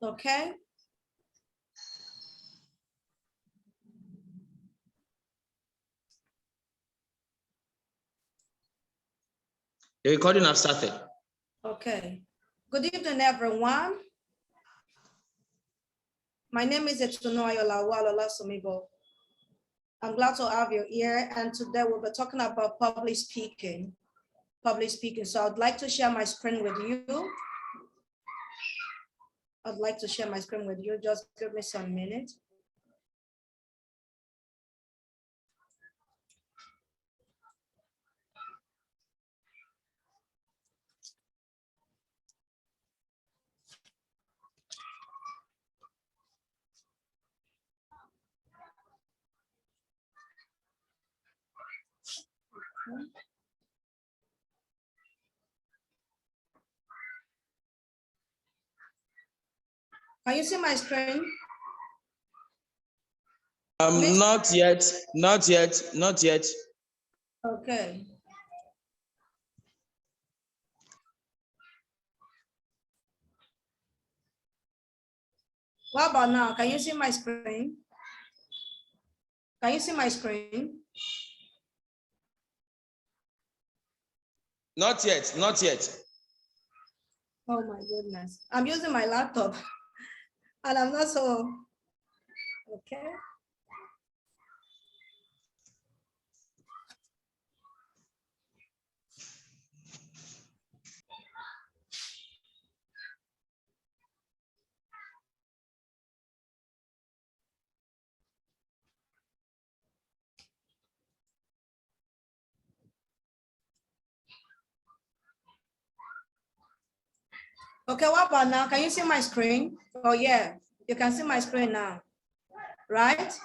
Okay. The recording has started. Okay. Good evening, everyone. My name is Etunoyola Walola Sumibo. I'm glad to have you here, and today we'll be talking about public speaking. So I'd like to share my screen with you. Just give me some minutes. Can you see my screen? Not yet. Okay. What about now? Can you see my screen? Can you see my screen? Not yet. Oh my goodness. I'm using my laptop and I'm not so, okay. Okay, what about now? Can you see my screen? Oh yeah, you can see my screen now, right?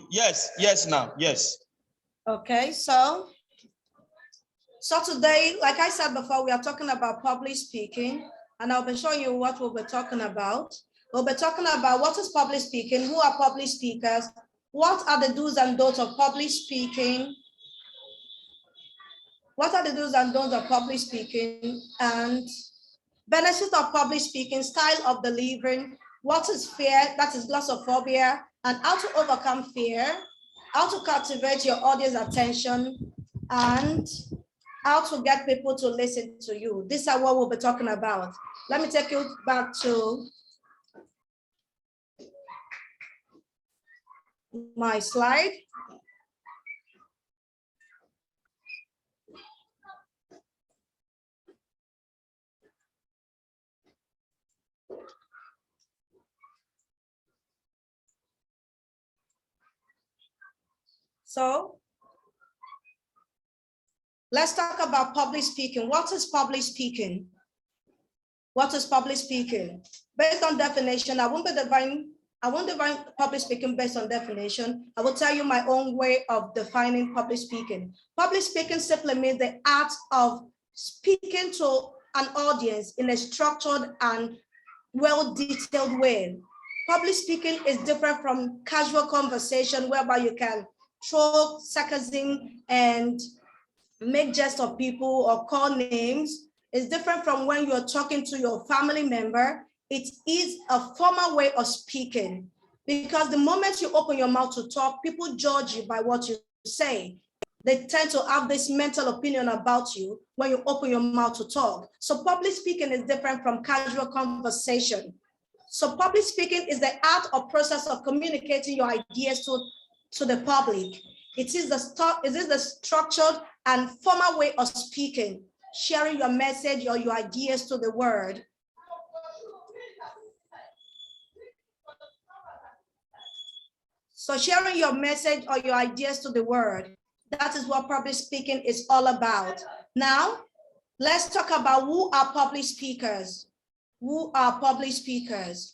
Yes, now. Yes. Okay, so today, like I said before, we are talking about public speaking, and I'll be showing you what we'll be talking about. We'll be talking about what is public speaking, who are public speakers, what are the do's and don'ts of public speaking, what are the do's and don'ts of public speaking, and benefits of public speaking, style of delivering, what is fear, that is glossophobia, and how to overcome fear, how to cultivate your audience attention, and how to get people to listen to you. These are what we'll be talking about. Let me take you back to my slide. So let's talk about public speaking. What is public speaking? What is public speaking? Based on definition, I won't define public speaking based on definition. I will tell you my own way of defining public speaking. Public speaking simply means the art of speaking to an audience in a structured and well-detailed way. Public speaking is different from casual conversation whereby you can throw sarcasm and make jest of people or call names. It's different from when you're talking to your family member. It is a formal way of speaking, because the moment you open your mouth to talk, people judge you by what you say. They tend to have this mental opinion about you when you open your mouth to talk. So public speaking is different from casual conversation. So public speaking is the art or process of communicating your ideas to the public. It is the structured and formal way of speaking, sharing your message or your ideas to the world. So sharing your message or your ideas to the world, that is what public speaking is all about. Now, let's talk about who are public speakers. Who are public speakers?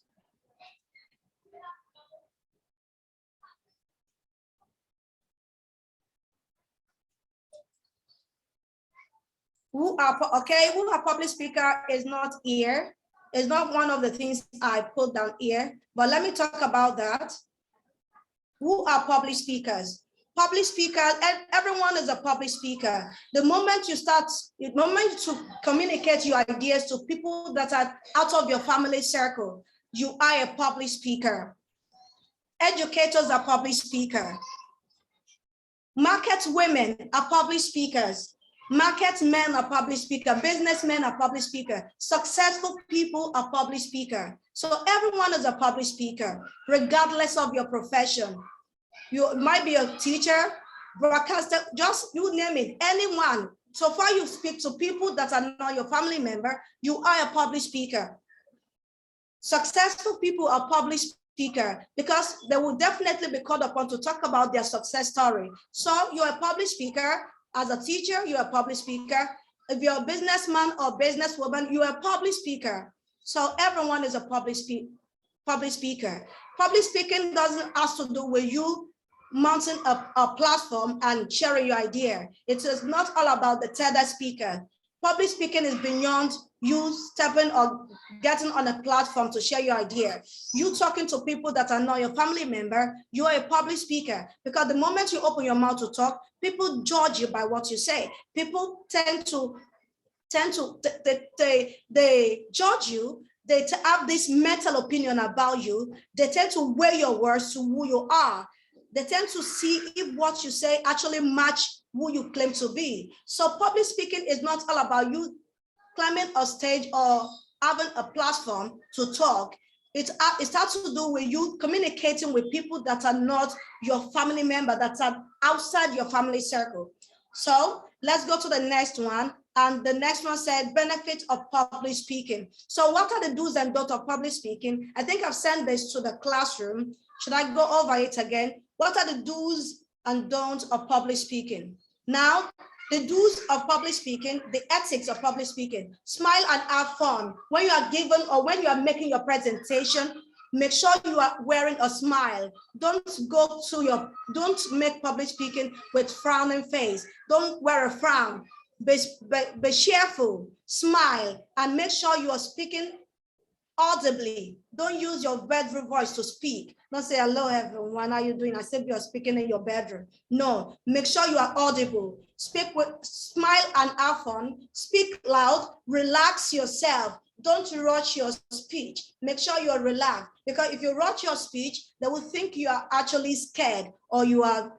Who are public speaker is not here. It's not one of the things I put down here, but let me talk about that. Who are public speakers? public speaker, and everyone is a public speaker. The moment you communicate your ideas to people that are out of your family circle, you are a public speaker. Educators are public speakers. Market women are public speakers. Market men are public speakers. Businessmen are public speakers. Successful people are public speakers. So everyone is a public speaker, regardless of your profession. You might be a teacher, broadcaster, just you name it, anyone. So far you speak to people that are not your family member, you are a public speaker. Successful people are public speaker because they will definitely be called upon to talk about their success story. So you're a public speaker. As a teacher, you're a public speaker. If you're a businessman or businesswoman, you're a public speaker. So everyone is a public speaker. Public speaking doesn't have to do with you mounting a platform and sharing your idea. It is not all about the TED speaker. Public speaking is beyond you stepping or getting on a platform to share your idea. You talking to people that are not your family member, you are a public speaker. Because the moment you open your mouth to talk, people judge you by what you say. People tend to they judge you. They have this mental opinion about you. They tend to weigh your words to who you are. They tend to see if what you say actually match who you claim to be. So public speaking is not all about you climbing a stage or having a platform to talk. It starts to do with you communicating with people that are not your family member, that are outside your family circle. So let's go to the next one. And the next one said benefits of public speaking. So what are the do's and don'ts of public speaking? I think I've sent this to the classroom. Should I go over it again? What are the do's and don'ts of public speaking? Now, the do's of public speaking, the ethics of public speaking. Smile and have fun. When you are given or when you are making your presentation, make sure you are wearing a smile. Don't make public speaking with frowning face. Don't wear a frown. Be cheerful, smile, and make sure you are speaking audibly. Don't use your bedroom voice to speak. Don't say, hello, everyone, how are you doing? As if you're speaking in your bedroom. No, make sure you are audible. Speak with smile and have fun. Speak loud, relax yourself. Don't rush your speech. Make sure you're relaxed. Because if you rush your speech, they will think you are actually scared or you are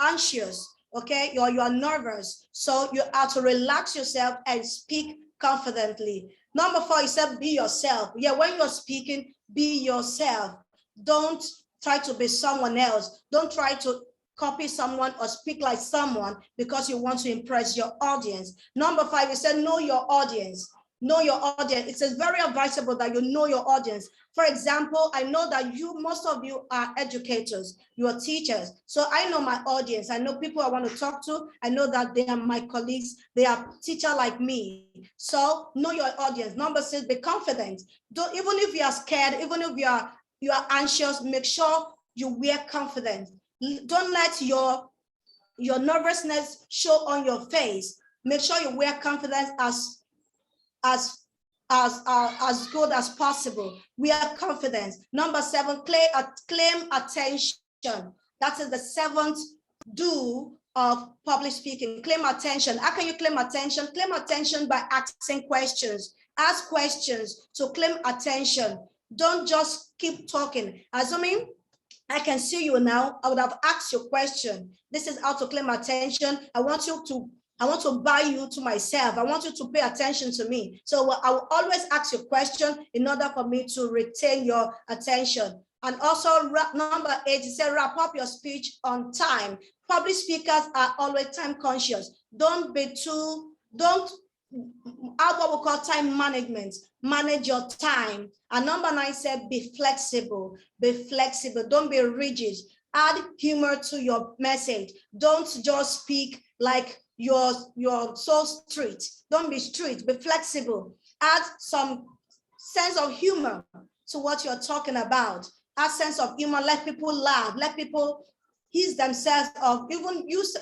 anxious. Okay, you are nervous. So you have to relax yourself and speak confidently. Number 4, you said be yourself. Yeah, when you're speaking, be yourself. Don't try to be someone else. Don't try to copy someone or speak like someone because you want to impress your audience. Number 5, you said know your audience. Know your audience. It is very advisable that you know your audience. For example, I know that most of you are educators, you are teachers. So I know my audience. I know people I want to talk to. I know that they are my colleagues. They are teachers like me. So know your audience. Number 6, be confident. Even if you are scared, even if you are anxious, make sure you wear confidence. Don't let your nervousness show on your face. Make sure you wear confidence as good as possible. We are confident. Number 7, claim attention. That is the 7th do of public speaking. Claim attention. How can you claim attention? Claim attention by asking questions. Ask questions to claim attention. Don't just keep talking. Assuming I can see you now, I would have asked you a question. This is how to claim attention. I want to buy you to myself. I want you to pay attention to me. So I will always ask you a question in order for me to retain your attention. And also number 8, it said wrap up your speech on time. Public speakers are always time conscious. Don't have what we call time management. Manage your time. And number 9 said be flexible. Be flexible. Don't be rigid. Add humor to your message. Don't just speak like you're so strict. Don't be strict. Be flexible. Add some sense of humor to what you're talking about. Add sense of humor. Let people laugh. Let people ease themselves of, even ease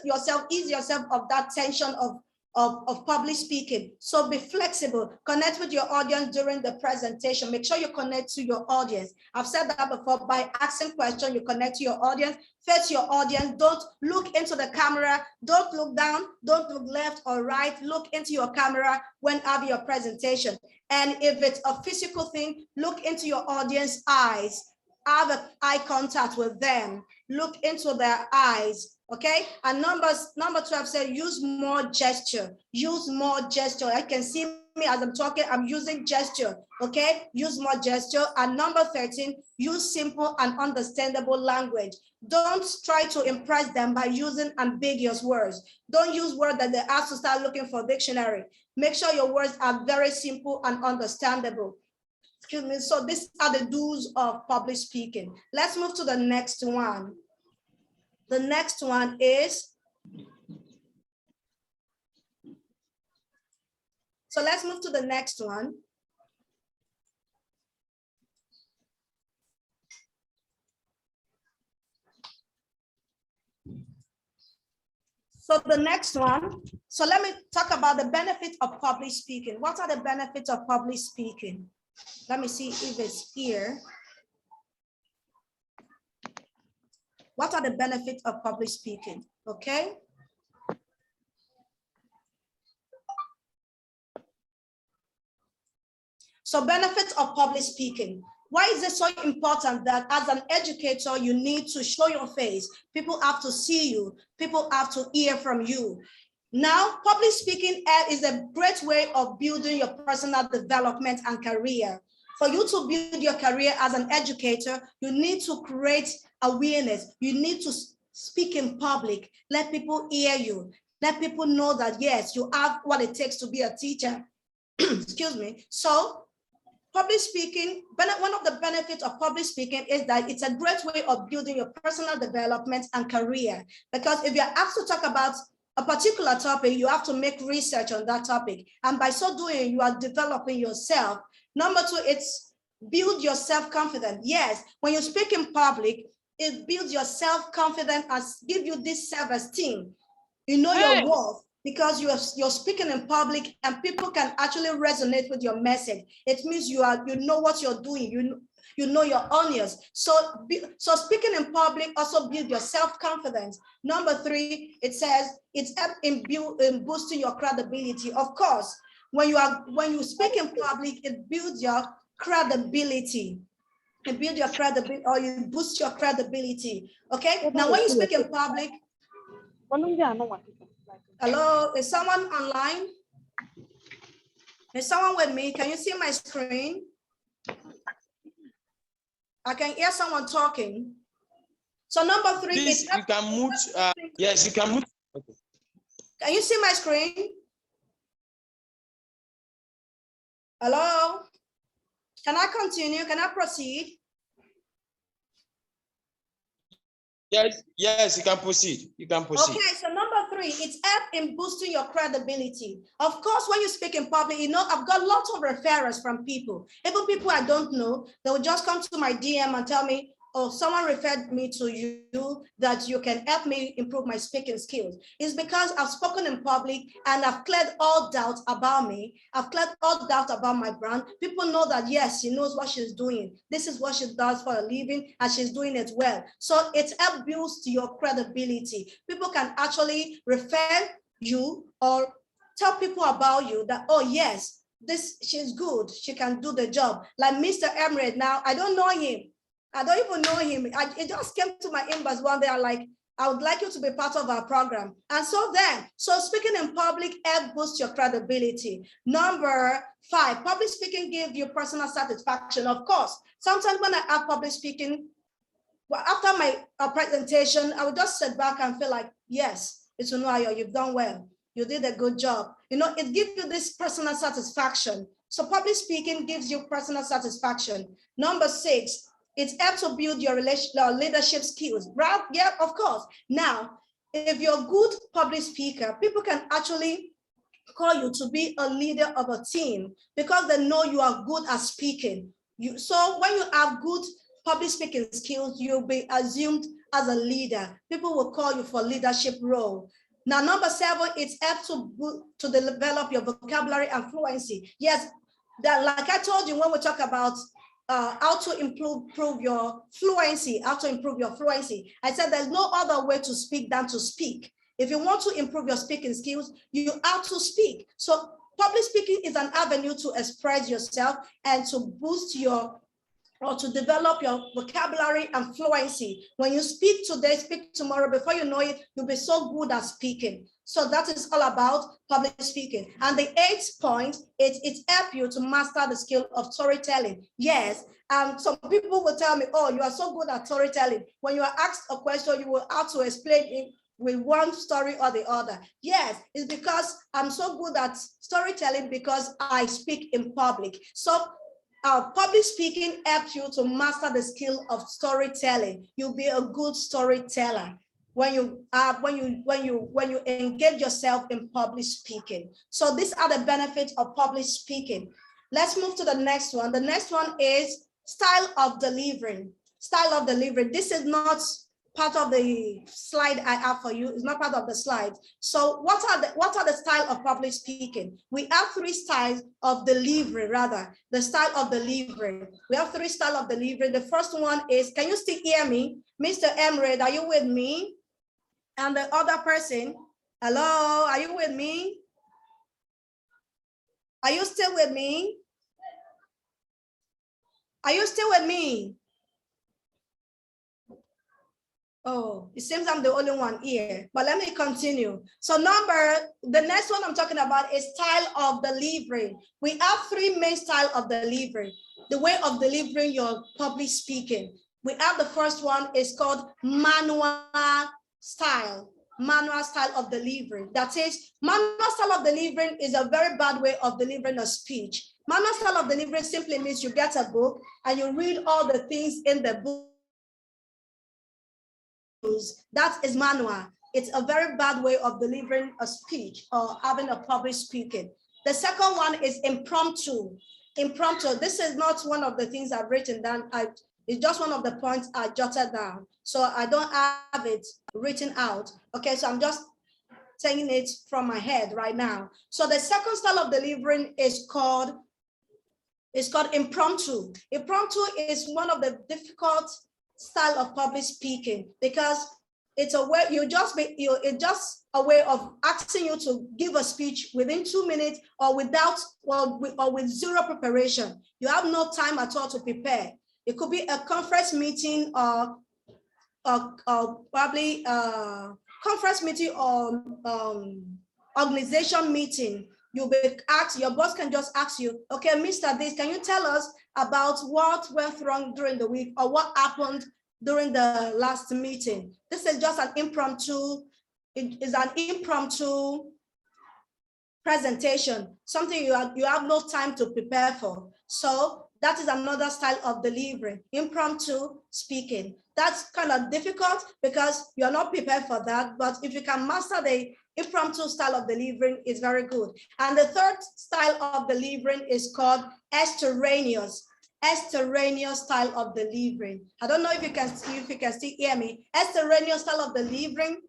yourself of that tension of of public speaking. So be flexible, connect with your audience during the presentation. Make sure you connect to your audience. I've said that before. By asking questions, you connect to your audience, face your audience. Don't look into the camera, don't look down, don't look left or right. Look into your camera when having your presentation. And if it's a physical thing, look into your audience eyes. Have eye contact with them. Look into their eyes. Okay, and number 12 said use more gesture. Use more gesture. I can see me as I'm talking, I'm using gesture. Okay, use more gesture. And number 13, use simple and understandable language. Don't try to impress them by using ambiguous words. Don't use words that they have to start looking for dictionary. Make sure your words are very simple and understandable. Excuse me. So these are the do's of public speaking. Let's move to the next one. The next one is, so let's move to the next one. So the next one, so let me talk about the benefits of public speaking. What are the benefits of public speaking? Let me see if it's here. What are the benefits of public speaking? Okay. So benefits of public speaking. Why is it so important that as an educator, you need to show your face? People have to see you. People have to hear from you. Now, public speaking is a great way of building your personal development and career. For you to build your career as an educator, you need to create awareness. You need to speak in public. Let people hear you. Let people know that, yes, you have what it takes to be a teacher. Excuse me. So public speaking, one of the benefits of public speaking is that it's a great way of building your personal development and career. Because if you're asked to talk about a particular topic, you have to make research on that topic. And by so doing, you are developing yourself. Number 2, it's build your self-confidence. Yes, when you speak in public, it builds your self-confidence and give you this self-esteem. You know your worth, because you're speaking in public and people can actually resonate with your message. It means you know what you're doing. You know your audience. So speaking in public also build your self-confidence. Number 3, it says it's in boosting your credibility. Of course, when you speak in public, it builds your credibility. It builds your credibility, or you boost your credibility. Okay. Now, when you speak in public. Hello, is someone online? Is someone with me? Can you see my screen? I can hear someone talking. So number 3, please, you can mute. Yes, you can mute. Okay. Can you see my screen? Hello? Can I continue? Can I proceed? Yes, you can proceed. You can proceed. Okay, so number 3, it's help in boosting your credibility. Of course, when you speak in public, I've got lots of referrals from people. Even people I don't know, they will just come to my DM and tell me, oh, someone referred me to you, that you can help me improve my speaking skills. It's because I've spoken in public and I've cleared all doubt about me. I've cleared all doubt about my brand. People know that, yes, she knows what she's doing. This is what she does for a living and she's doing it well. So it helps boost your credibility. People can actually refer you or tell people about you that, oh, yes, she's good. She can do the job. Like Mr. Emirate now, I don't know him. I don't even know him. It just came to my inbox one day. I'm like, I would like you to be part of our program. And so speaking in public helps boost your credibility. Number 5, public speaking gives you personal satisfaction. Of course, sometimes when I have public speaking, well, after my presentation, I would just sit back and feel like, yes, it's Unuayo, you've done well. You did a good job. It gives you this personal satisfaction. So public speaking gives you personal satisfaction. Number 6, it helps to build your leadership skills, right? Yeah, of course. Now, if you're a good public speaker, people can actually call you to be a leader of a team because they know you are good at speaking. So when you have good public speaking skills, you'll be assumed as a leader. People will call you for leadership role. Now, number 7, it's help to develop your vocabulary and fluency. Yes, that, like I told you when we talk about how to improve your fluency, I said there's no other way to speak than to speak. If you want to improve your speaking skills, you have to speak. So public speaking is an avenue to express yourself and to boost or to develop your vocabulary and fluency. When you speak today, speak tomorrow, before you know it, you'll be so good at speaking. So that is all about public speaking. And the 8th point, it helps you to master the skill of storytelling. Yes, some people will tell me, oh, you are so good at storytelling. When you are asked a question, you will have to explain it with one story or the other. Yes, it's because I'm so good at storytelling because I speak in public. So public speaking helps you to master the skill of storytelling. You'll be a good storyteller when you engage yourself in public speaking. So these are the benefits of public speaking. Let's move to the next one. The next one is style of delivering. Style of delivering. This is not part of the slide I have for you. It's not part of the slide. So what are the style of public speaking? We have 3 styles of delivery, rather. The style of delivery. We have 3 styles of delivery. The first one is, can you still hear me? Mr. Emred, are you with me? And the other person, hello, are you with me? Are you still with me? Are you still with me? Oh, it seems I'm the only one here, but let me continue. So the next one I'm talking about is style of delivery. We have 3 main style of delivery. The way of delivering your public speaking. We have the first one is called manual style of delivery. That is, manual style of delivering is a very bad way of delivering a speech. Manual style of delivery simply means you get a book and you read all the things in the book. That is manual. It's a very bad way of delivering a speech or having a public speaking. The second one is impromptu. Impromptu. This is not one of the things I've written down. It's just one of the points I jotted down. So I don't have it written out. Okay, so I'm just saying it from my head right now. So the second style of delivering is called impromptu. Impromptu is one of the difficult style of public speaking because it's a way it's just a way of asking you to give a speech within 2 minutes or with 0 preparation. You have no time at all to prepare. It could be a conference meeting or probably a conference meeting or organization meeting. You'll be asked, your boss can just ask you, okay, Mr. This, can you tell us about what went wrong during the week or what happened during the last meeting? This is just an impromptu, it is an impromptu presentation, something you have no time to prepare for. So that is another style of delivery, impromptu speaking. That's kind of difficult because you're not prepared for that, but if you can master the impromptu style of delivering, it's very good. And the third style of delivering is called extemporaneous style of delivering. I don't know if you can still hear me. Extemporaneous style of delivering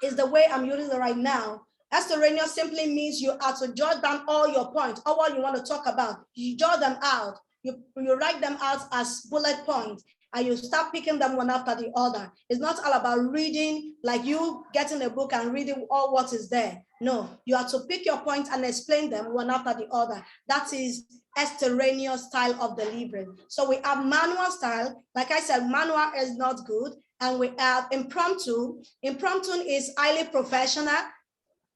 is the way I'm using it right now. Extemporaneous simply means you have to jot down all your points, all what you want to talk about. You jot them out. You write them out as bullet points, and you start picking them one after the other. It's not all about reading, like you getting a book and reading all what is there. No, you have to pick your points and explain them one after the other. That is extemporaneous style of delivery. So we have manual style. Like I said, manual is not good. And we have impromptu. Impromptu is highly professional.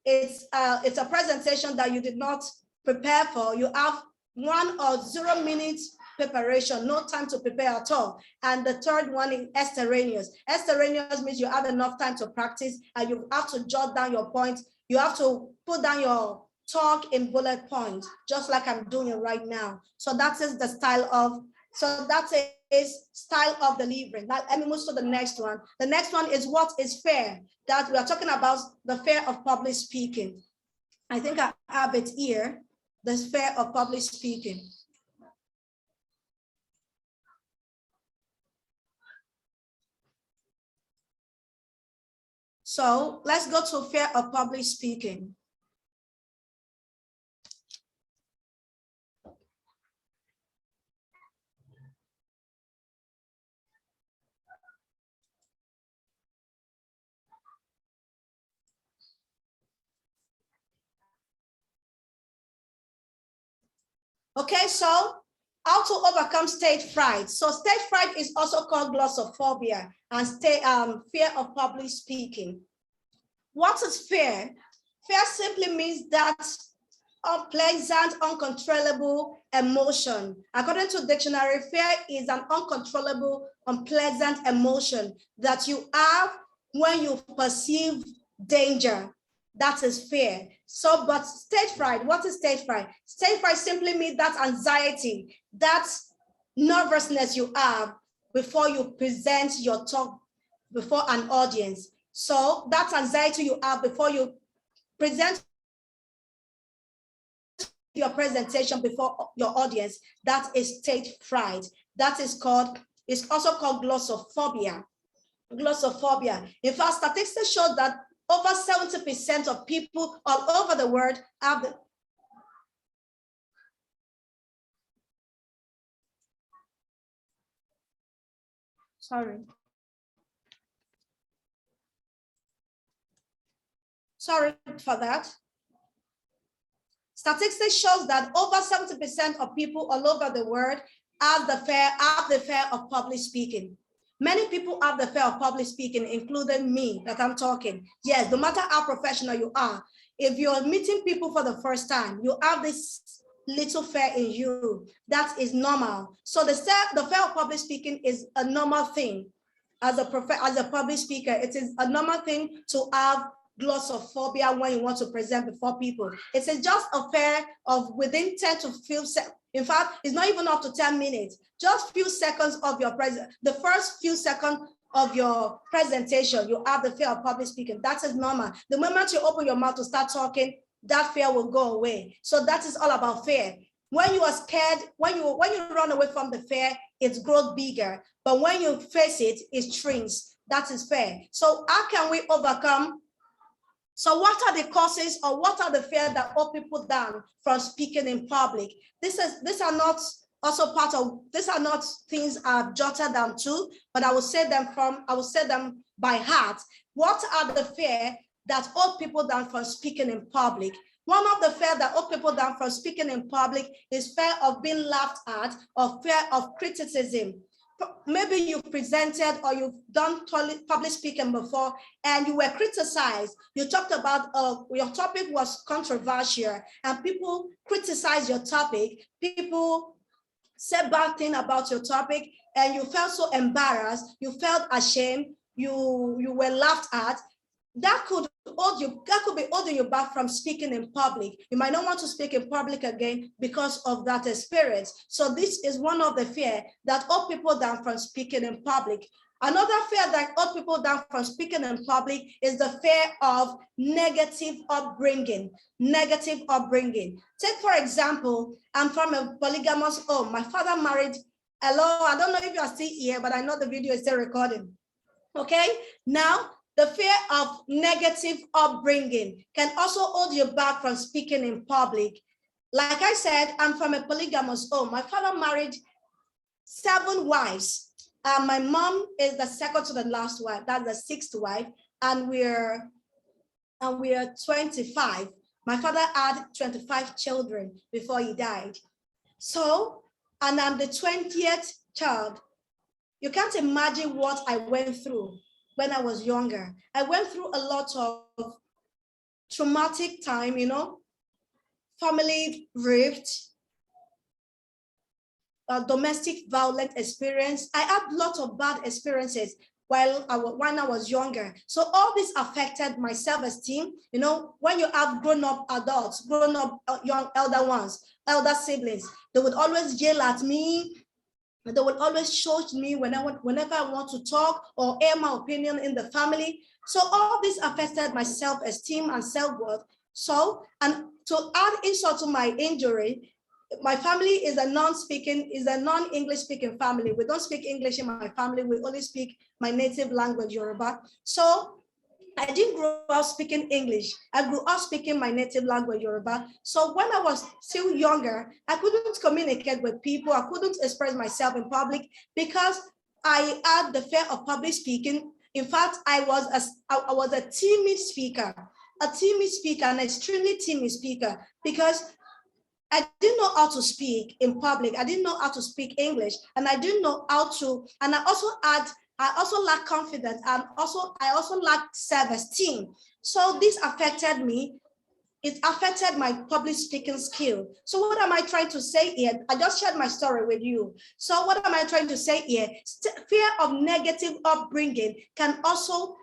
It's a presentation that you did not prepare for. You have 1 or 0 minutes preparation, no time to prepare at all. And the third one is extemporaneous. Extemporaneous means you have enough time to practice and you have to jot down your points. You have to put down your talk in bullet points, just like I'm doing it right now. So that is the style of, style of delivering. Now, let me move to the next one. The next one is what is fair. That we are talking about the fear of public speaking. I think I have it here, the fear of public speaking. So let's go to fear of public speaking. Okay, so how to overcome stage fright. So stage fright is also called glossophobia and fear of public speaking. What is fear? Fear simply means that unpleasant, uncontrollable emotion. According to dictionary, fear is an uncontrollable, unpleasant emotion that you have when you perceive danger. That is fear. So, but stage fright, what is stage fright? Stage fright simply means that anxiety, that nervousness you have before you present your talk before an audience. So that anxiety you have before you present your presentation before your audience, that is stage fright. That is called, it's also called glossophobia. Glossophobia. In fact, statistics show that over 70% of people all over the world have the, sorry for that. Statistics shows that over 70% of people all over the world have the fear of public speaking. Many people have the fear of public speaking, including me that I'm talking. Yes, no matter how professional you are, if you're meeting people for the first time, you have this little fear in you. That is normal. So the fear of public speaking is a normal thing. As a public speaker, it is a normal thing to have glossophobia when you want to present before people. It is just a fear of within 10 to 15 seconds. In fact, it's not even up to 10 minutes. Just few seconds of your present, the first few seconds of your presentation, you have the fear of public speaking. That is normal. The moment you open your mouth to start talking, that fear will go away. So that is all about fear. When you are scared, when you run away from the fear, it grows bigger. But when you face it, it shrinks. That is fear. So how can we overcome? So what are the causes or what are the fears that hold people down from speaking in public? These are not also part of, these are not things I've jotted down too, but I will say them by heart. What are the fears that hold people down from speaking in public? One of the fears that hold people down from speaking in public is fear of being laughed at or fear of criticism. Maybe you've presented or you've done public speaking before and you were criticized. You talked about your topic was controversial and people criticized your topic. People said bad thing about your topic and you felt so embarrassed. You felt ashamed. You were laughed at. That could be holding you back from speaking in public. You might not want to speak in public again because of that experience. So this is one of the fear that hold people down from speaking in public. Another fear that hold people down from speaking in public is the fear of negative upbringing. Negative upbringing. Take, for example, I'm from a polygamous home. My father married, hello, I don't know if you are still here, but I know the video is still recording. Okay, now the fear of negative upbringing can also hold you back from speaking in public. Like I said, I'm from a polygamous home. My father married 7 wives. My mom is the second to the last wife. That's the 6th wife. And we're 25. My father had 25 children before he died. So, and I'm the 20th child. You can't imagine what I went through when I was younger. I went through a lot of traumatic time, family rift, domestic violence experience. I had lots of bad experiences when I was younger. So all this affected my self-esteem. When you have grown-up adults, grown-up young elder siblings, they would always yell at me. They will always show me whenever I want to talk or air my opinion in the family. So all this affected my self-esteem and self-worth. So, and to add insult to my injury, my family is a non-English speaking family. We don't speak English in my family. We only speak my native language, Yoruba. So I didn't grow up speaking English. I grew up speaking my native language, Yoruba. So when I was still younger, I couldn't communicate with people. I couldn't express myself in public because I had the fear of public speaking. In fact, I was a timid speaker, an extremely timid speaker, because I didn't know how to speak in public. I didn't know how to speak English, and I didn't know how to. And I also lacked confidence, and I also lacked self-esteem. So this affected me. It affected my public speaking skill. So what am I trying to say here? I just shared my story with you. So what am I trying to say here? Fear of negative upbringing can also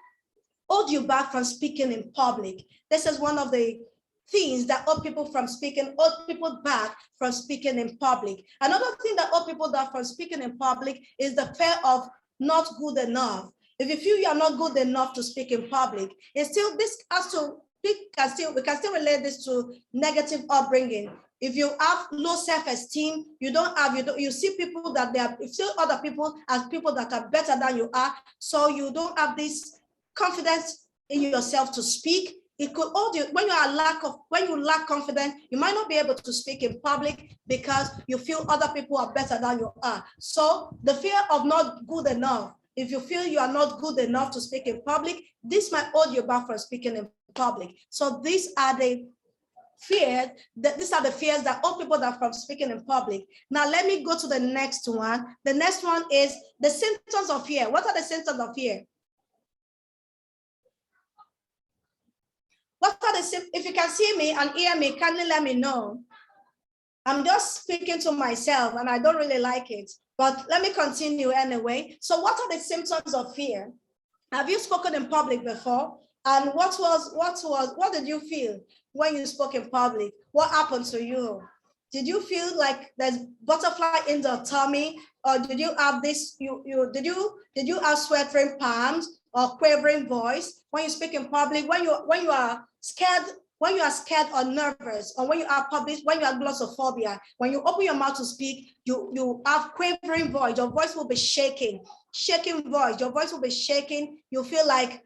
hold you back from speaking in public. This is one of the things that hold people back from speaking in public. Another thing that hold people back from speaking in public is the fear of not good enough. If you feel you are not good enough to speak in public, it's still we can still relate this to negative upbringing. If you have low self-esteem, you see people that you see other people as people that are better than you are, so you don't have this confidence in yourself to speak. It could hold you when you lack confidence. You might not be able to speak in public because you feel other people are better than you are. So the fear of not good enough. If you feel you are not good enough to speak in public, this might hold you back from speaking in public. So these are the fears that hold people that from speaking in public. Now let me go to the next one. The next one is the symptoms of fear. What are the symptoms of fear? If you can see me and hear me, kindly let me know. I'm just speaking to myself and I don't really like it, but let me continue anyway. So what are the symptoms of fear? Have you spoken in public before? And what did you feel when you spoke in public? What happened to you? Did you feel like there's butterfly in the tummy, or did you have this? Did you have sweating palms or quavering voice when you speak in public? When you are scared, or nervous, or when you have glossophobia, when you open your mouth to speak, you have quavering voice. Your voice will be shaking voice. Your voice will be shaking. You feel like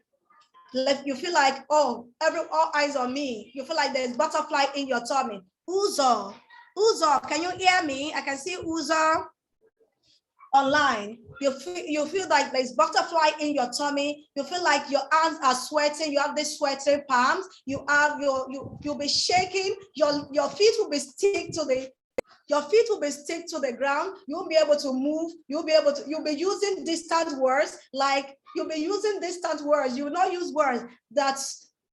oh, all eyes on me. You feel like there's butterfly in your tummy. Uzo, can you hear me? I can see Uzo online. You feel like there's butterfly in your tummy. You feel like your hands are sweating. You have this sweating palms. You'll be shaking. Your feet will be stick to the ground. You won't be able to move. You'll be using distant words. You will not use words that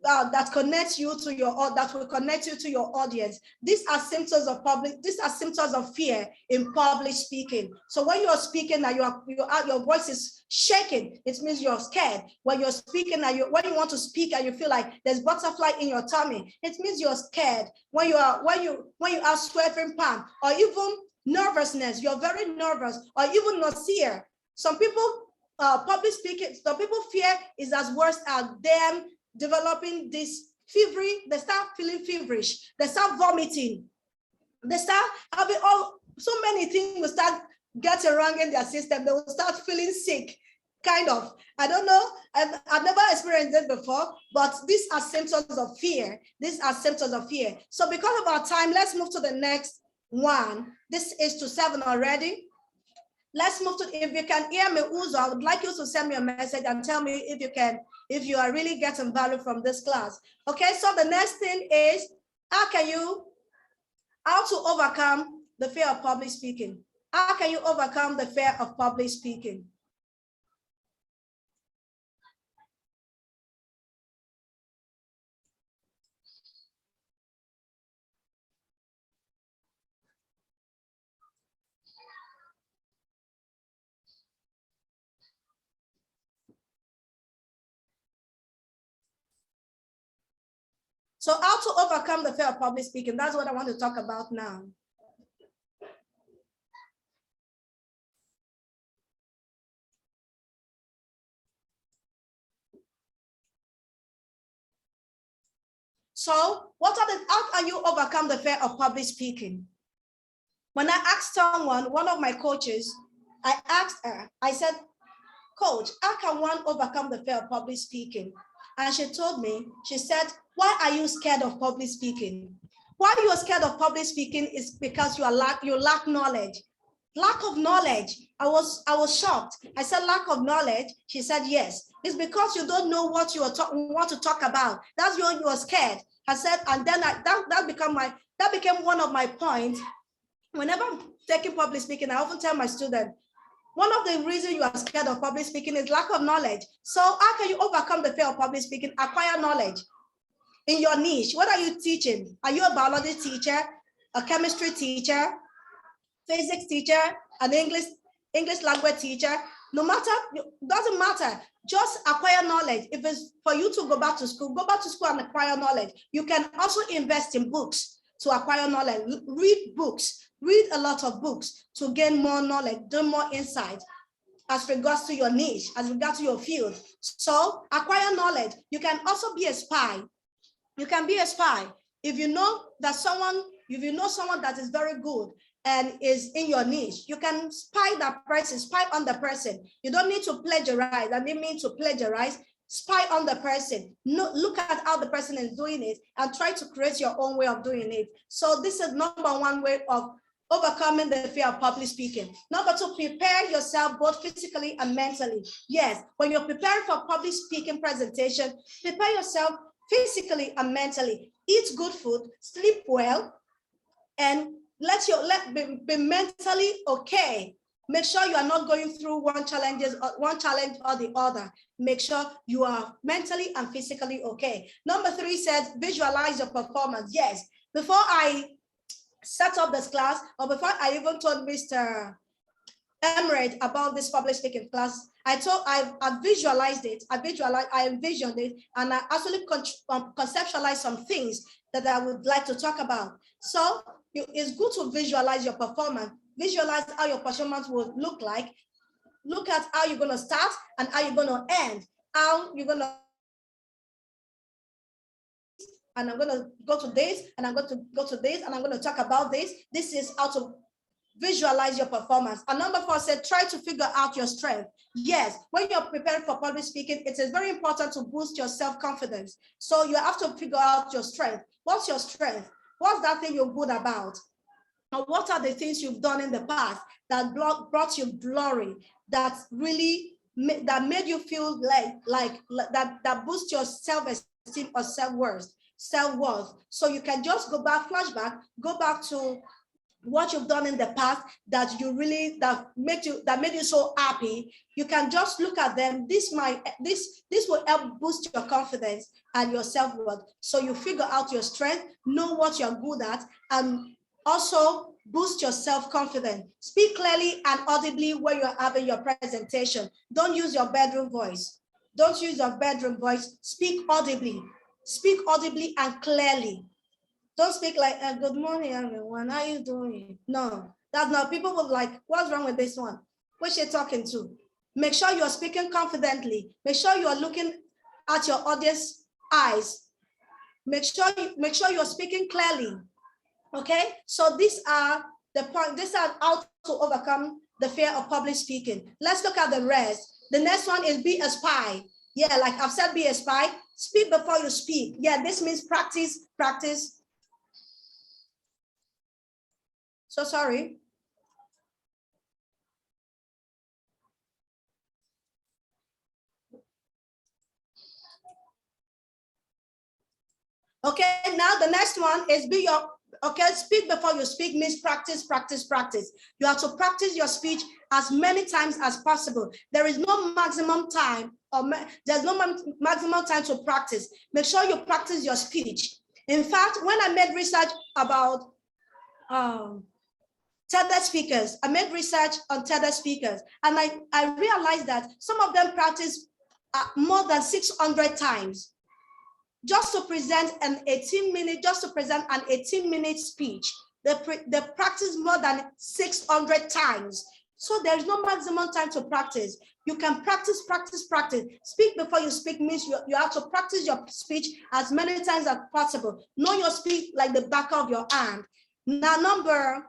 will connect you to your audience. These are symptoms of fear in public speaking. So when you are speaking and your voice is shaking, it means you're scared. When you're speaking and when you want to speak and you feel like there's butterfly in your tummy, it means you're scared. When you are sweating palm, or even nervousness, you're very nervous, or even nausea. Some people public speaking, some people fear is as worse as them developing this they start feeling feverish, they start vomiting, they start having so many things will start getting wrong in their system. They will start feeling sick, kind of. I don't know, I've never experienced it before, but these are symptoms of fear. So because of our time, let's move to the next one. This is to 7 already. Let's move to, if you can hear me, Uzo, I would like you to send me a message and tell me if you are really getting value from this class. Okay, so the next thing is, how to overcome the fear of public speaking? How can you overcome the fear of public speaking? So how to overcome the fear of public speaking? That's what I want to talk about now. So how can you overcome the fear of public speaking? When I asked someone, one of my coaches, I asked her, I said, Coach, how can one overcome the fear of public speaking? And she told me, she said, why are you scared of public speaking? Why you are scared of public speaking is because you lack knowledge. Lack of knowledge. I was shocked. I said, lack of knowledge. She said, yes. It's because you don't know what you want to talk about. That's why you are scared. I said, and then that became one of my points. Whenever I'm taking public speaking, I often tell my students, one of the reasons you are scared of public speaking is lack of knowledge. So how can you overcome the fear of public speaking? Acquire knowledge in your niche. What are you teaching? Are you a biology teacher, a chemistry teacher, physics teacher, an English language teacher? No matter, doesn't matter. Just acquire knowledge. If it's for you to go back to school and acquire knowledge. You can also invest in books to acquire knowledge. Read books. Read a lot of books to gain more knowledge, gain more insight as regards to your niche, as regards to your field. So acquire knowledge. You can also be a spy. You can be a spy. If you know someone that is very good and is in your niche, you can spy that person, spy on the person. You don't need to plagiarize. I didn't mean to plagiarize. Spy on the person. No, look at how the person is doing it and try to create your own way of doing it. So this is number one way of overcoming the fear of public speaking. Number two, prepare yourself both physically and mentally. Yes, when you're preparing for public speaking presentation, prepare yourself physically and mentally. Eat good food, sleep well, and be mentally okay. Make sure you are not going through one challenge or the other. Make sure you are mentally and physically okay. Number three says visualize your performance. Yes, before I set up this class, or before I even told Mr. Emirate about this public speaking class, I visualized it, I envisioned it, and I actually conceptualized some things that I would like to talk about. So it's good to visualize your performance, visualize how your performance would look like, look at how you're going to start and how you're going to end, how you're going to, and I'm going to go to this, and I'm going to go to this, and I'm going to talk about this. This is how to visualize your performance. And number four said, try to figure out your strength. Yes, when you're preparing for public speaking, it is very important to boost your self-confidence. So you have to figure out your strength. What's your strength? What's that thing you're good about? And what are the things you've done in the past that brought you glory, that really that made you feel like that boosts your self-esteem or self-worth? So you can just go back, flashback, go back to what you've done in the past that made you so happy. You can just look at them. This will help boost your confidence and your self-worth. So you figure out your strength, know what you're good at, and also boost your self-confidence. Speak clearly and audibly when you're having your presentation. Don't use your bedroom voice. Don't use your bedroom voice. Speak audibly. Speak audibly and clearly. Don't speak like, good morning, everyone. How are you doing? No, that's not. People will like, what's wrong with this one? What's she talking to? Make sure you're speaking confidently. Make sure you are looking at your audience eyes. Make sure you're speaking clearly. Okay, so these are the point. These are how to overcome the fear of public speaking. Let's look at the rest. The next one is be a spy. Yeah, like I've said, be a spy. Speak before you speak. Yeah, this means practice. So sorry. Okay, now the next one is speak before you speak means practice. You have to practice your speech as many times as possible. There is no maximum time, there's no maximum time to practice. Make sure you practice your speech. In fact, when I made research about TEDx speakers, I made research on TEDx speakers, and I realized that some of them practice more than 600 times just to present an 18-minute speech. They practice more than 600 times. So there's no maximum time to practice. You can practice. Speak before you speak means you have to practice your speech as many times as possible. Know your speech like the back of your hand. Now, number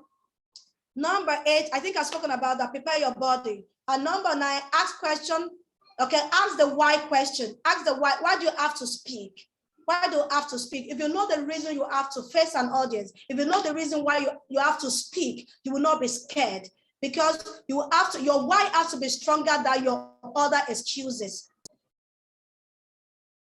8, I think I've spoken about that, prepare your body. And number 9, ask questions Okay, ask the why question. Ask the why. Why do you have to speak? Why do you have to speak? If you know the reason you have to face an audience, if you know the reason why you have to speak, you will not be scared, because you have to, your why has to be stronger than your other excuses.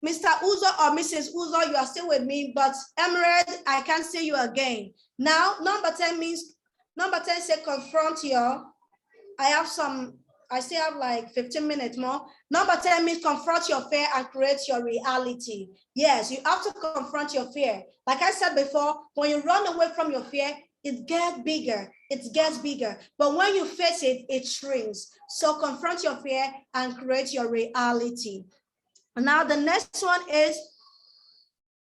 Mr. Uzo or Mrs. Uzo, you are still with me, but Emerald, I can't see you again. Now, number 10 means, number 10 say confront your, I still have like 15 minutes more. Number 10 means confront your fear and create your reality. Yes, you have to confront your fear. Like I said before, when you run away from your fear, it gets bigger. It gets bigger. But when you face it, it shrinks. So confront your fear and create your reality. Now, the next one is,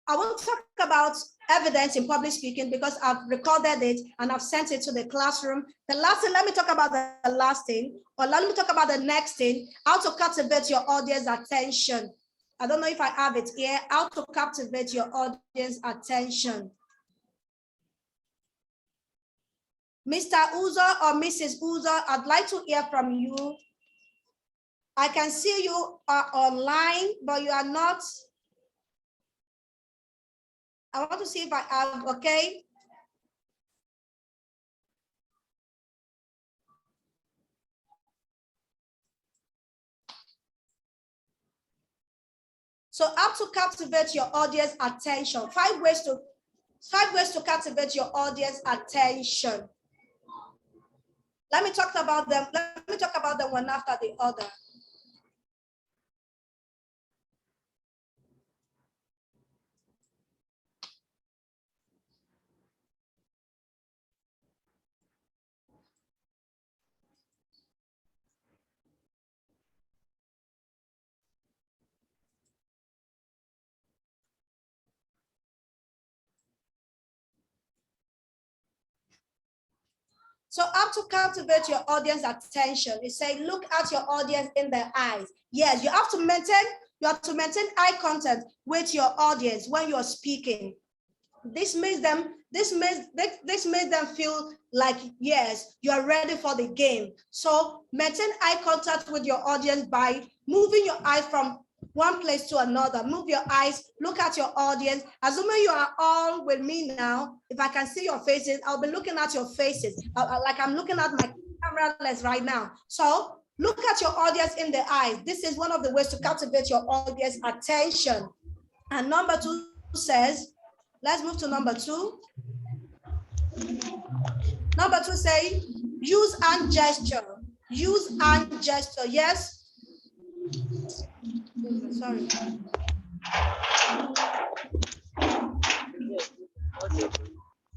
I want to talk about evidence in public speaking because I've recorded it and I've sent it to the classroom. The last thing, let me talk about the last thing, or let me talk about the next thing, how to captivate your audience attention. I don't know if I have it here, how to captivate your audience attention. Mr. Uzo or Mrs. Uzo, I'd like to hear from you. I can see you are online, but you are not. I want to see if I have, okay? So how to captivate your audience attention. Five ways to captivate your audience attention. Let me talk about them. Let me talk about them one after the other. So how to captivate your audience attention is say, look at your audience in the eyes. Yes, you have to maintain eye contact with your audience when you're speaking. This makes them feel like, yes, you are ready for the game. So maintain eye contact with your audience by moving your eyes from one place to another. Move your eyes, look at your audience. Assuming you are all with me now, if I can see your faces, I'll be looking at your faces like I'm looking at my camera lens right now. So look at your audience in the eyes. This is one of the ways to captivate your audience attention. And number 2 says, let's move to number 2. Number 2 say, use hand gesture. Use hand gesture. Yes. Sorry.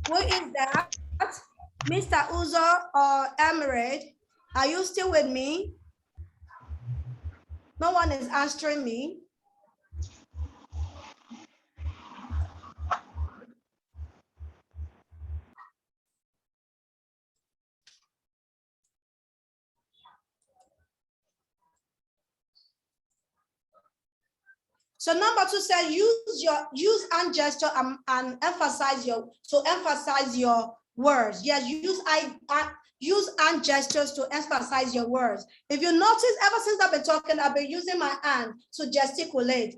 Who is that? Mr. Uzo or Emirate? Are you still with me? No one is answering me. So number 2 says use hand gesture and emphasize your words. Yes, use hand gestures to emphasize your words. If you notice, ever since I've been talking, I've been using my hand to gesticulate.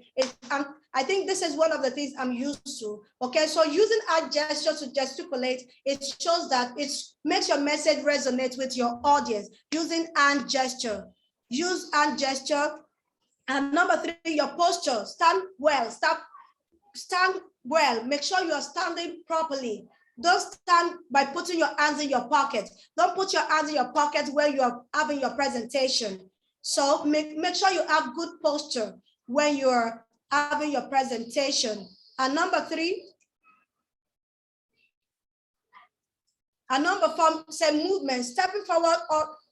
I think this is one of the things I'm used to. Okay, so using hand gestures to gesticulate, it shows that it makes your message resonate with your audience. Using hand gesture, use hand gesture. And number 3, your posture. Stand well. Stand well. Make sure you are standing properly. Don't stand by putting your hands in your pocket. Don't put your hands in your pocket where you are having your presentation. So make sure you have good posture when you're having your presentation. And number 3, and number 4, say movement.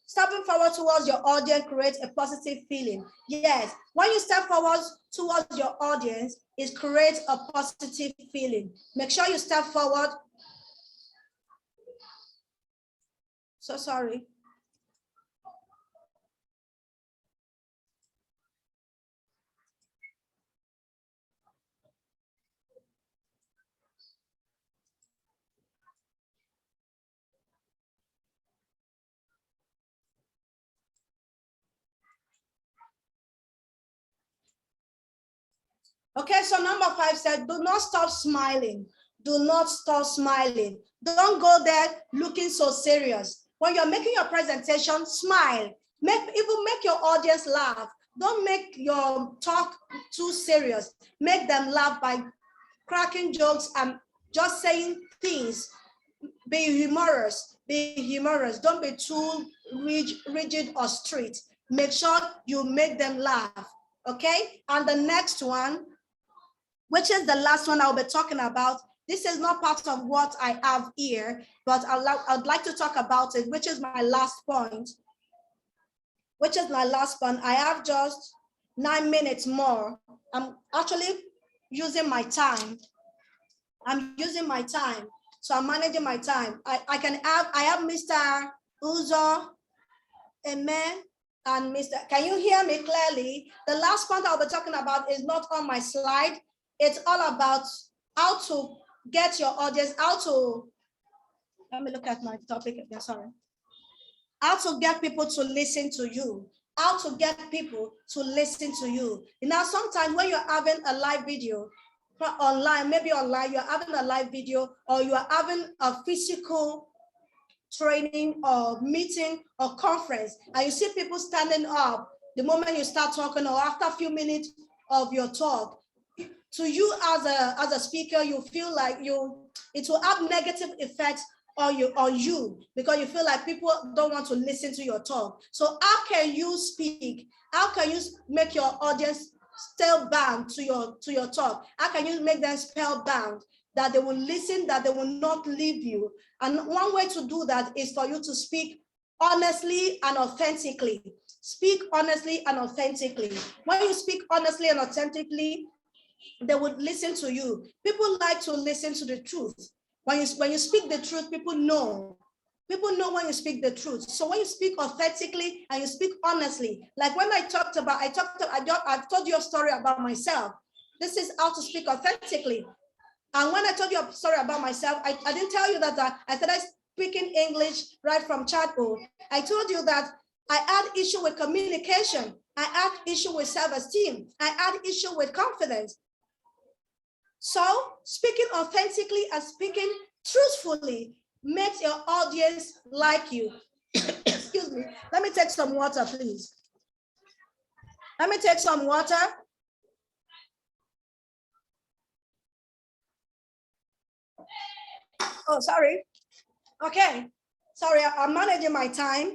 Stepping forward towards your audience creates a positive feeling. Yes, when you step forward towards your audience, it creates a positive feeling. Make sure you step forward. So sorry. Okay, so number 5 said, do not stop smiling. Do not stop smiling. Don't go there looking so serious. When you're making your presentation, smile. Even make your audience laugh. Don't make your talk too serious. Make them laugh by cracking jokes and just saying things. Be humorous. Be humorous. Don't be too rigid or strict. Make sure you make them laugh. Okay? And the next one, which is the last one I'll be talking about. This is not part of what I have here, but I'd like to talk about it, which is my last point. I have just 9 minutes more. I'm actually using my time. So I'm managing my time. I have Mr. Uzo, Amen, and Mr. Can you hear me clearly? The last point I'll be talking about is not on my slide. It's all about how to get your audience, let me look at my topic again, sorry. How to get people to listen to you. How to get people to listen to you. Now, sometimes when you're having a live video online, you're having a live video, or you're having a physical training or meeting or conference, and you see people standing up the moment you start talking, or after a few minutes of your talk, to you as a speaker, you feel like it will have negative effects on you because you feel like people don't want to listen to your talk. So how can you speak? How can you make your audience spellbound to your talk? How can you make them spellbound, that they will listen, that they will not leave you? And one way to do that is for you to speak honestly and authentically. Speak honestly and authentically. When you speak honestly and authentically, they would listen to you. People like to listen to the truth. When you speak the truth, people know. People know when you speak the truth. So when you speak authentically and you speak honestly, like when I've told you a story about myself. This is how to speak authentically. And when I told you a story about myself, I didn't tell you that I started speaking English right from childhood. I told you that I had issue with communication. I had issue with self-esteem. I had issue with confidence. So speaking authentically and speaking truthfully makes your audience like you. Excuse me. Let me take some water, please. Let me take some water. Oh, sorry. Okay. Sorry, I'm managing my time.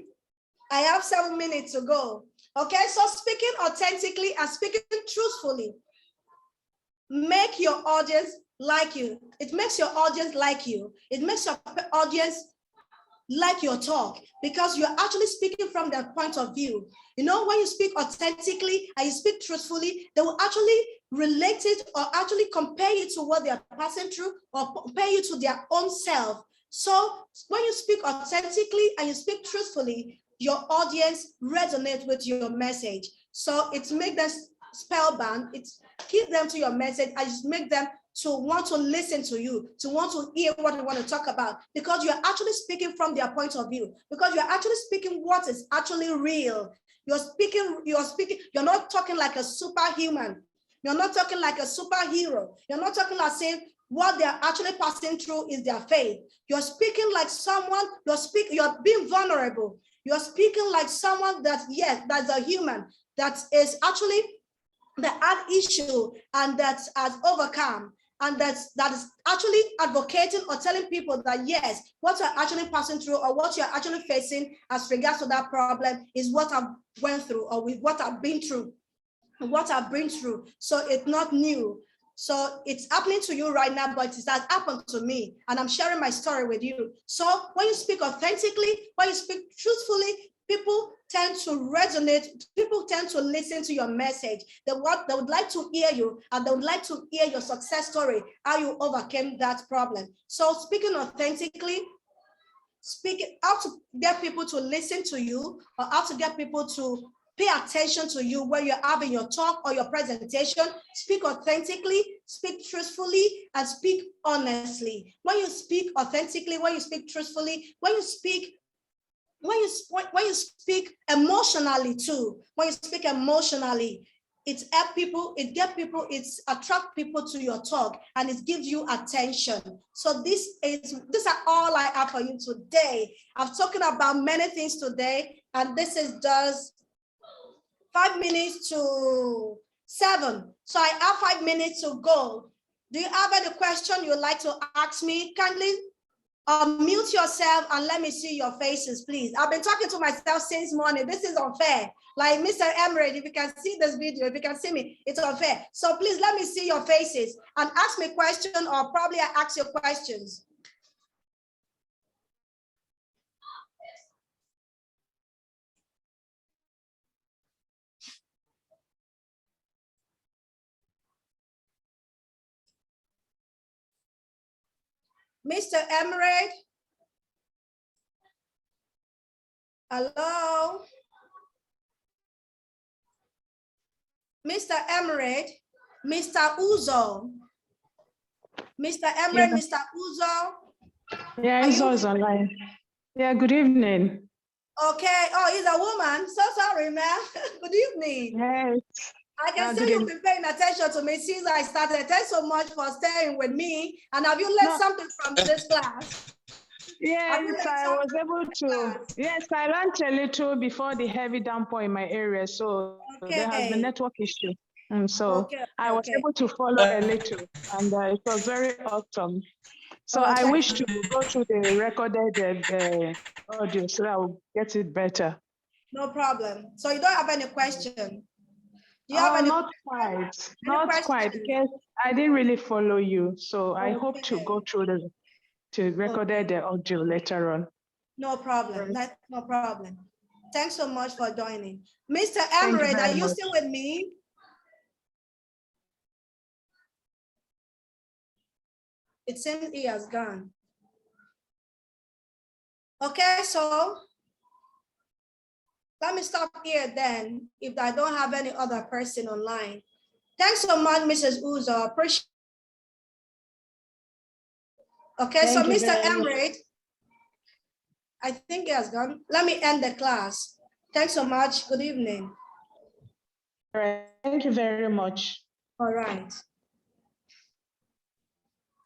I have 7 minutes to go. Okay, so speaking authentically and speaking truthfully make your audience like you. It makes your audience like you. It makes your audience like your talk, because you're actually speaking from their point of view. You know, when you speak authentically and you speak truthfully, they will actually relate it or actually compare you to what they are passing through, or compare you to their own self. So when you speak authentically and you speak truthfully, your audience resonates with your message. So it makes them spellbound, it keeps them to your message, and just make them to want to listen to you, to want to hear what you want to talk about, because you're actually speaking from their point of view, because you're actually speaking what is actually real. You're not talking like a superhuman. You're not talking like a superhero. You're not talking like saying what they're actually passing through is their faith. You're speaking like someone, you're being vulnerable. You're speaking like someone that, yes, that's a human, that is actually that had issue and that has overcome, and that is actually advocating or telling people that yes, what you're actually passing through or what you're actually facing as regards to that problem is what I've went through, or with what I've been through, what I've been through. So it's not new. So it's happening to you right now, but it has happened to me, and I'm sharing my story with you. So when you speak authentically, when you speak truthfully, people tend to resonate, people tend to listen to your message. They would like to hear you, and they would like to hear your success story, how you overcame that problem. So speaking authentically, speaking how to get people to listen to you, or how to get people to pay attention to you when you're having your talk or your presentation. Speak authentically, speak truthfully, and speak honestly. When you speak authentically, when you speak truthfully, when you speak emotionally too, when you speak emotionally, It help people, it get people, it's attract people to your talk, and it gives you attention. So these are all I have for you today. I've talking about many things today, and this is just 5 minutes to 7. So I have 5 minutes to go. Do you have any question you'd like to ask me? Kindly unmute yourself and let me see your faces, please. I've been talking to myself since morning. This is unfair. Like Mr. Emery, if you can see this video, if you can see me, it's unfair. So please let me see your faces and ask me question, or probably I ask you questions. Mr. Emery? Hello? Mr. Emery? Mr. Uzo? Mr. Emery, Yeah. Mr. Uzo? Yeah, Uzo is online. Yeah, good evening. Okay. Oh, he's a woman. So sorry, ma'am. Good evening. Yes. I can see you've been paying attention to me since I started. Thanks so much for staying with me. And have you learned something from this class? Yes, I was able to. Yes, I learned a little before the heavy downpour in my area. So there has been network issue. And so I was able to follow a little, and it was very awesome. So I wish to go through the recorded audio so that I will get it better. No problem. So you don't have any question? Do you have any? Not quite. Not quite, because I didn't really follow you. So I hope to go through to recorded the audio later on. No problem. That's no problem. Thanks so much for joining. Mr. Emery, are you still with me? It seems he has gone. Okay, so let me stop here then, if I don't have any other person online. Thanks so much, Mrs. Uzo. Appreciate. Okay, so Mr. Emery, I think he has gone. Let me end the class. Thanks so much. Good evening. All right. Thank you very much. All right.